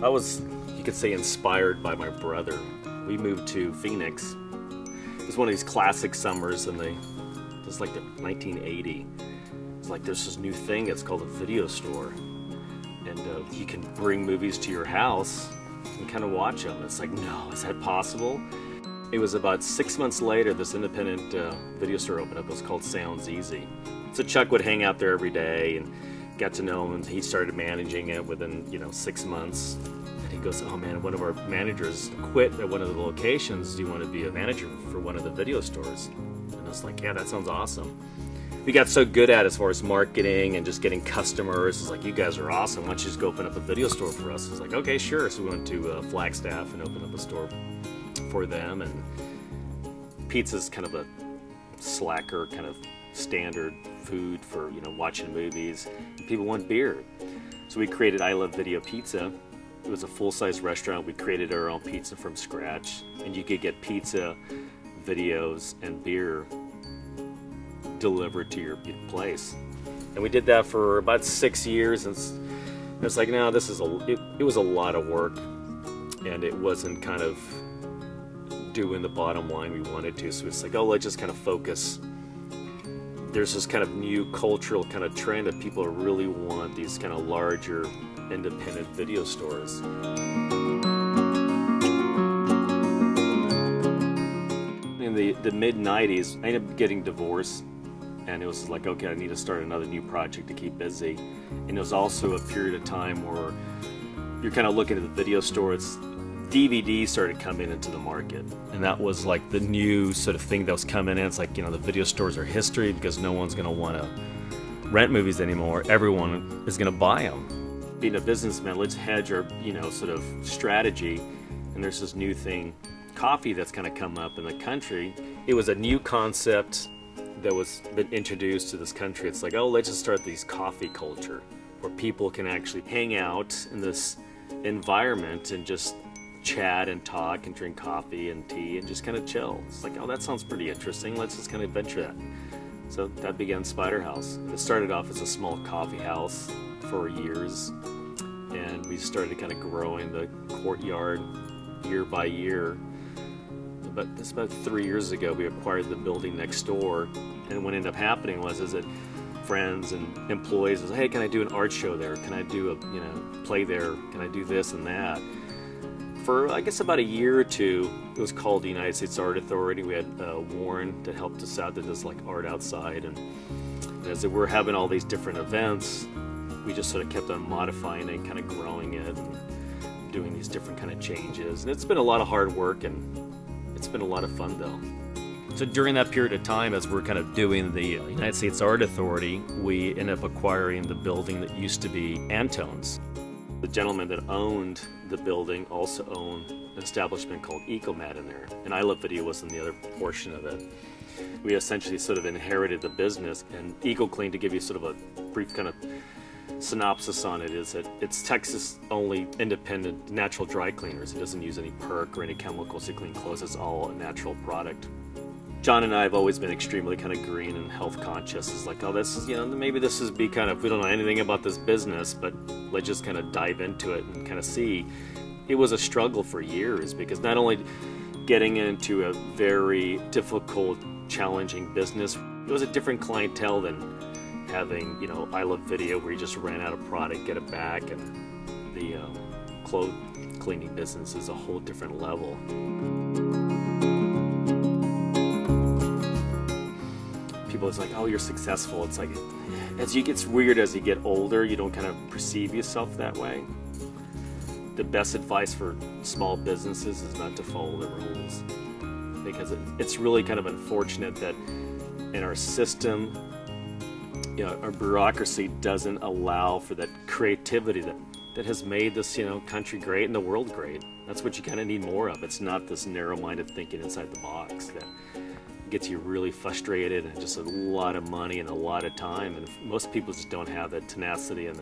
I was, you could say, inspired by my brother. We moved to Phoenix. It was one of these classic summers in it was like the 1980. It's like there's this new thing, it's called a video store. And you can bring movies to your house and kind of watch them. It's like, no, is that possible? It was about 6 months later, this independent video store opened up. It was called Sounds Easy. So Chuck would hang out there every day and got to know him, and he started managing it within 6 months. And he goes, oh man, one of our managers quit at one of the locations. Do you want to be a manager for one of the video stores? And I was like, yeah, that sounds awesome. We got so good at it as far as marketing and just getting customers. It's like, you guys are awesome. Why don't you just go open up a video store for us? It's like, okay, sure. So we went to Flagstaff and opened up a store for them. And pizza's kind of a slacker, kind of standard food for watching movies. People want beer, so we created I Love Video Pizza. It was a full-size restaurant. We created our own pizza from scratch, and you could get pizza, videos, and beer delivered to your place. And we did that for about 6 years, and it's like, no, this is it was a lot of work, and it wasn't kind of doing the bottom line we wanted to. So it's like, oh, let's just kind of focus. There's this kind of new cultural kind of trend that people really want these kind of larger independent video stores. In the mid-90s, I ended up getting divorced, and it was like, okay, I need to start another new project to keep busy. And it was also a period of time where you're kind of looking at the video stores. DVD started coming into the market, and that was like the new sort of thing that was coming in. It's like, the video stores are history because no one's going to want to rent movies anymore. Everyone is going to buy them. Being a businessman, let's hedge our, sort of strategy. And there's this new thing, coffee, that's kind of come up in the country. It was a new concept that was been introduced to this country. It's like, oh, let's just start this coffee culture where people can actually hang out in this environment and just chat and talk and drink coffee and tea and just kind of chill. It's like, oh, that sounds pretty interesting. Let's just kind of venture that. So that began Spider House. It started off as a small coffee house for years, and we started kind of growing the courtyard year by year. But it's about 3 years ago, we acquired the building next door, and what ended up happening was that friends and employees was, hey, can I do an art show there? Can I do a play there? Can I do this and that? For, I guess, about a year or two, it was called the United States Art Authority. We had Warren that helped us out, that does like art outside. And as we're having all these different events, we just sort of kept on modifying it, kind of growing it, and doing these different kind of changes. And it's been a lot of hard work, and it's been a lot of fun, though. So during that period of time, as we're kind of doing the United States Art Authority, we ended up acquiring the building that used to be Antone's. The gentleman that owned the building also owned an establishment called Ecomat in there, and I Love Video was in the other portion of it. We essentially sort of inherited the business, and EcoClean, to give you sort of a brief kind of synopsis on it, is that it's Texas only independent natural dry cleaners. It doesn't use any perk or any chemicals to clean clothes. It's all a natural product. John and I have always been extremely kind of green and health conscious. It's like, oh, this is, maybe this is be kind of, we don't know anything about this business, but let's just kind of dive into it and kind of see. It was a struggle for years, because not only getting into a very difficult, challenging business, it was a different clientele than having, I Love Video, where you just ran out of product, get it back, and the clothes cleaning business is a whole different level. People, it's like, oh, you're successful. It's like, it's weird as you get older, you don't kind of perceive yourself that way. The best advice for small businesses is not to follow the rules, because it's really kind of unfortunate that in our system, our bureaucracy doesn't allow for that creativity that has made this, country great and the world great. That's what you kind of need more of. It's not this narrow-minded thinking inside the box that gets you really frustrated, and just a lot of money and a lot of time. And most people just don't have that tenacity and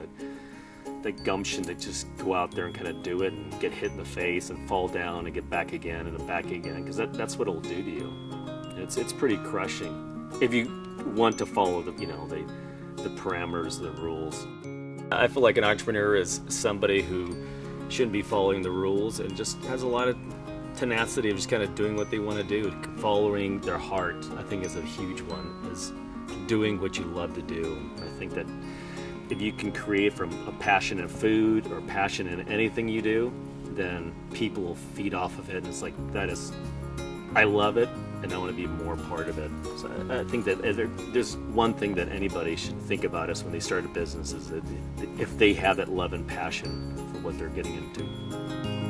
the gumption to just go out there and kind of do it and get hit in the face and fall down and get back again and then back again, because that's what it'll do to you. It's pretty crushing if you want to follow the parameters, the rules. I feel like an entrepreneur is somebody who shouldn't be following the rules, and just has a lot of tenacity of just kind of doing what they want to do, following their heart. I think is a huge one, is doing what you love to do. I think that if you can create from a passion in food or passion in anything you do, then people will feed off of it. And it's like, I love it, and I want to be more part of it. So I think that there's one thing that anybody should think about is when they start a business, is that if they have that love and passion for what they're getting into.